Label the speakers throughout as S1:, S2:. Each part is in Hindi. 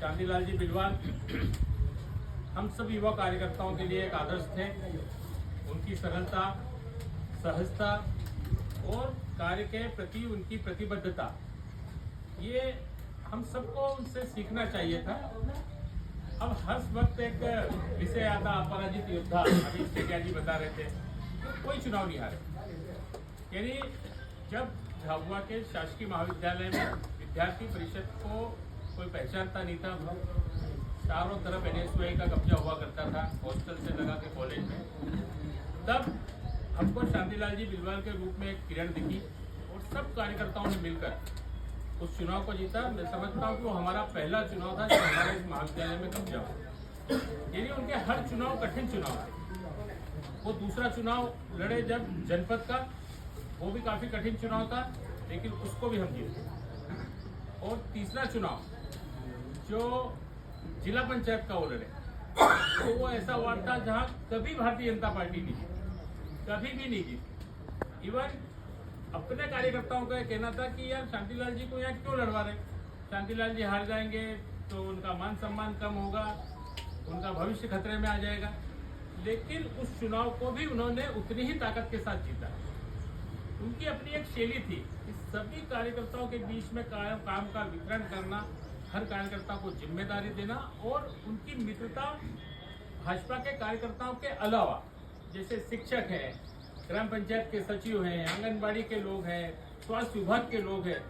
S1: शांतिलाल जी बिलवाल हम सब युवा कार्यकर्ताओं के लिए एक आदर्श थे। उनकी सरलता, सहजता और कार्य के प्रति उनकी प्रतिबद्धता, ये हम सबको उनसे सीखना चाहिए था। अब हर वक्त एक विषय आता, अपराजित योद्धा, अभी सेठिया जी बता रहे थे, तो कोई चुनाव नहीं हारे। यानी जब झाबुआ के शासकीय महाविद्यालय में विद्यार्थी परिषद को कोई पहचानता नहीं था, चारों तरफ NSY का कब्जा हुआ करता था, हॉस्टल से लगा के कॉलेज में, तब हमको शांतिलाल जी बिलवाल के रूप में एक किरण दिखी और सब कार्यकर्ताओं ने मिलकर उस चुनाव को जीता। मैं समझता हूँ कि वो हमारा पहला चुनाव था जो हमारे इस महाविद्यालय में कब्जा हुआ। यानी उनके हर चुनाव कठिन चुनाव थे। वो दूसरा चुनाव लड़े जब जनपद का, वो भी काफी कठिन चुनाव था, लेकिन उसको भी हम जीते। और तीसरा चुनाव जो जिला पंचायत का वो लड़े, तो वो ऐसा वार्ड था जहाँ कभी भारतीय जनता पार्टी नहीं जीती, कभी भी नहीं जीती। इवन अपने कार्यकर्ताओं का कहना था कि यार शांतिलाल जी को यहाँ क्यों लड़वा रहे, शांतिलाल जी हार जाएंगे तो उनका मान सम्मान कम होगा, उनका भविष्य खतरे में आ जाएगा। लेकिन उस चुनाव को भी उन्होंने उतनी ही ताकत के साथ जीता। उनकी अपनी एक शैली थी कि सभी कार्यकर्ताओं के बीच में काम का वितरण करना, हर कार्यकर्ता को जिम्मेदारी देना और उनकी मित्रता भाजपा के कार्यकर्ताओं के अलावा, जैसे शिक्षक हैं, ग्राम पंचायत के सचिव हैं, आंगनबाड़ी के लोग हैं, स्वास्थ्य विभाग के लोग हैं,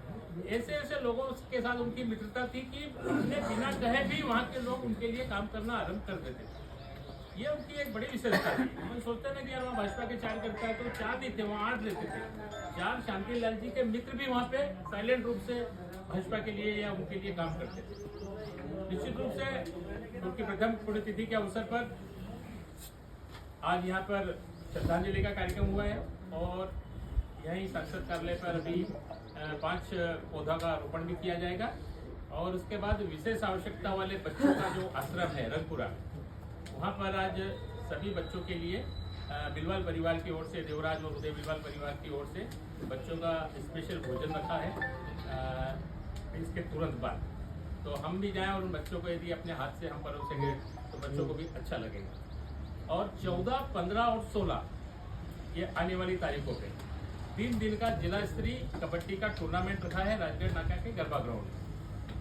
S1: ऐसे ऐसे लोगों के साथ उनकी मित्रता थी कि उन्हें बिना कहे भी वहाँ के लोग उनके लिए काम करना आरंभ कर देते थे। ये उनकी एक बड़ी विशेषता थी। हम सोचते हैं ना कि यार वहाँ भाजपा के 4 करता है तो 4 नहीं थे, वहाँ 8 रहते थे। 4 शांतिलाल जी के मित्र भी वहाँ पे साइलेंट रूप से भाजपा के लिए या उनके लिए काम करते थे। निश्चित रूप से उनकी प्रथम पुण्यतिथि के अवसर पर आज यहाँ पर श्रद्धांजलि का कार्यक्रम हुआ है और यहीं सांसद कार्यालय पर अभी 5 पौधा का रोपण भी किया जाएगा। और उसके बाद विशेष आवश्यकता वाले बच्चों का जो आश्रम है रंगपुरा, वहाँ पर आज सभी बच्चों के लिए बिलवाल परिवार की ओर से, देवराज और उदय बिलवाल परिवार की ओर से बच्चों का स्पेशल भोजन रखा है इसके तुरंत बाद। तो हम भी जाएं और उन बच्चों को यदि अपने हाथ से हम परोसेंगे तो बच्चों को भी अच्छा लगेगा। और 14, 15 और 16 ये आने वाली तारीखों पे 3 दिन का जिला स्तरीय कबड्डी का टूर्नामेंट रखा है राजगढ़ नाका के गरबा ग्राउंड में।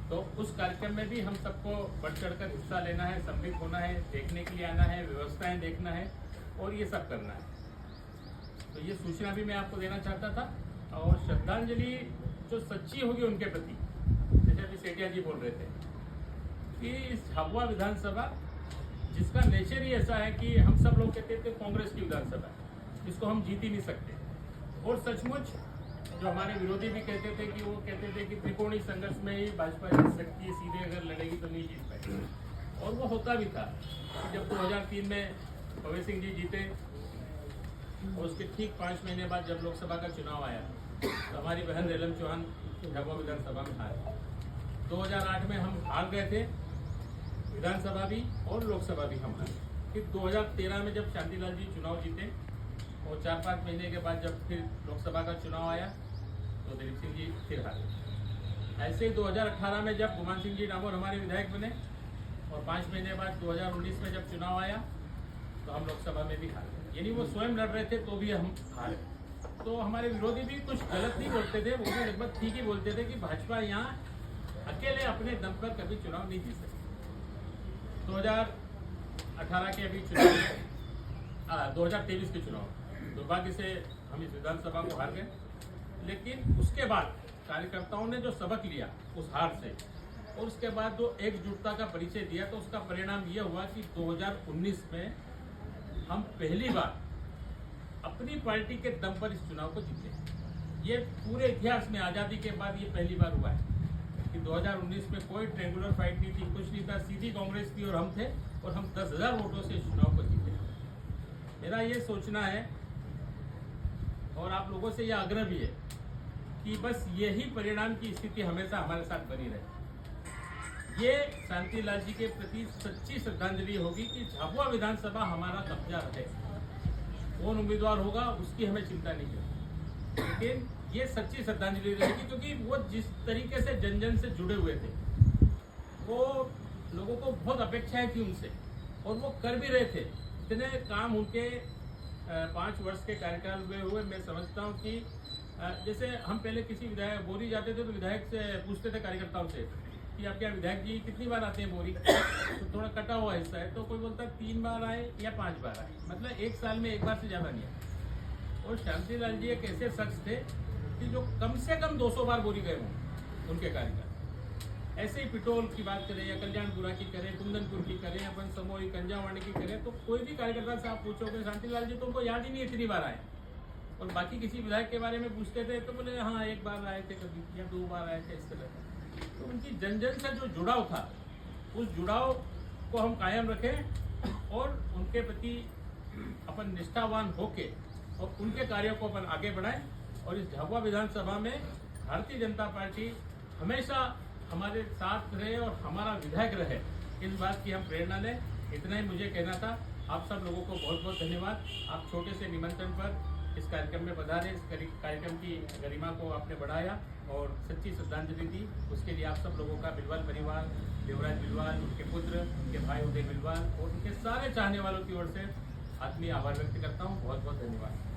S1: तो उस कार्यक्रम में भी हम सबको बढ़ चढ़कर हिस्सा लेना है, सम्मिलित होना है, देखने के लिए आना है, व्यवस्थाएं देखना है और ये सब करना है। तो ये सूचना भी मैं आपको देना चाहता था। और श्रद्धांजलि जो सच्ची होगी उनके प्रति, जैसे अभी सेठिया जी बोल रहे थे कि इस झाबुआ विधानसभा जिसका नेचर ही ऐसा है कि हम सब लोग कहते थे कांग्रेस की विधानसभा है, इसको हम जीत ही नहीं सकते। और सचमुच जो हमारे विरोधी भी कहते थे कि वो कहते थे कि त्रिकोणीय संघर्ष में ही भाजपा जीत सकती है, सीधे अगर लड़ेगी तो नहीं जीत पाएगी। और वो होता भी था। जब 2003 में भवेश सिंह जी जीते और उसके ठीक 5 महीने बाद जब लोकसभा का चुनाव आया तो हमारी बहन रेलम चौहान झाबुआ विधानसभा में हारे। 2008 में हम हार गए थे, विधानसभा भी और लोकसभा भी हम हारे। फिर 2013 में जब शांतिलाल जी चुनाव जीते और 4-5 महीने के बाद जब फिर लोकसभा का चुनाव आया तो दिलीप सिंह जी फिर हारे। ऐसे ही 2018 में जब गुमान सिंह जी डामोर हमारे विधायक बने और 5 महीने बाद 2019 में जब चुनाव आया तो हम लोकसभा में भी हारे। यानी वो स्वयं लड़ रहे थे तो भी हम हारे। तो हमारे विरोधी भी कुछ गलत नहीं बोलते थे, वो भी लगभग ठीक ही बोलते थे कि भाजपा यहाँ अकेले अपने दम पर कभी चुनाव नहीं जीत सकती। 2018 के अभी चुनाव 2023 के चुनाव दुर्भाग्य से हम इस विधानसभा को हार गए। लेकिन उसके बाद कार्यकर्ताओं ने जो सबक लिया उस हार से और उसके बाद जो एकजुटता का परिचय दिया, तो उसका परिणाम यह हुआ कि 2019 में हम पहली बार अपनी पार्टी के दम पर इस चुनाव को जीते। ये पूरे इतिहास में आज़ादी के बाद ये पहली बार हुआ है कि 2019 में कोई ट्रेंगुलर फाइट नहीं थी, कुछ नहीं था, सीधी कांग्रेस थी और हम थे और हम 10,000 वोटों से इस चुनाव को जीते। मेरा ये सोचना है और आप लोगों से यह आग्रह भी है कि बस यही परिणाम की स्थिति हमेशा हमारे साथ बनी रहे। ये शांतिलाल जी के प्रति सच्ची श्रद्धांजलि होगी कि झाबुआ विधानसभा हमारा कब्जा रहे। कौन उम्मीदवार होगा उसकी हमें चिंता नहीं है, लेकिन ये सच्ची श्रद्धांजलि रहेगी क्योंकि वो जिस तरीके से जन जन से जुड़े हुए थे, वो लोगों को बहुत अपेक्षाएं थी उनसे और वो कर भी रहे थे। इतने काम उनके 5 वर्ष के कार्यकाल में हुए। मैं समझता हूँ कि जैसे हम पहले किसी विधायक बोरी जाते थे तो विधायक से पूछते थे कार्यकर्ताओं से कि आपके यहाँ विधायक जी कितनी बार आते हैं बोरी, तो थोड़ा कटा हुआ हिस्सा है, तो कोई बोलता 3 बार आए या 5 बार आए, मतलब 1 साल में 1 बार से ज़्यादा नहीं आए। और शांतिलाल जी एक ऐसे शख्स थे कि जो कम से कम 200 बार बोरी गए हों उनके कार्यकाल। ऐसे ही पिटोल की बात करें या कल्याणपुरा की करें, कुंदनपुर की करें, अपन समोई कंजावाणी की करें, तो कोई भी कार्यकर्ता से आप पूछोगे शांतिलाल जी तुमको याद ही नहीं इतनी बार आए। और बाकी किसी विधायक के बारे में पूछते थे तो बोले हाँ 1 बार आए थे कभी या 2 बार आए थे, इस तरह। तो उनकी जन जन से जो जुड़ाव था, उस जुड़ाव को हम कायम रखें और उनके प्रति अपन निष्ठावान होके और उनके कार्यों को अपन आगे बढ़ाएं। और इस झाबुआ विधानसभा में भारतीय जनता पार्टी हमेशा हमारे साथ रहे और हमारा विधायक रहे, इस बात की हम प्रेरणा लें। इतना ही मुझे कहना था। आप सब लोगों को बहुत बहुत धन्यवाद। आप छोटे से निमंत्रण पर इस कार्यक्रम में पधारे, इस कार्यक्रम की गरिमा को आपने बढ़ाया और सच्ची श्रद्धांजलि दी। उसके लिए आप सब लोगों का बिलवाल परिवार, देवराज बिलवाल, उनके पुत्र, उनके भाई उदय बिलवाल और उनके सारे चाहने वालों की ओर से आत्मीय आभार व्यक्त करता हूँ। बहुत बहुत धन्यवाद।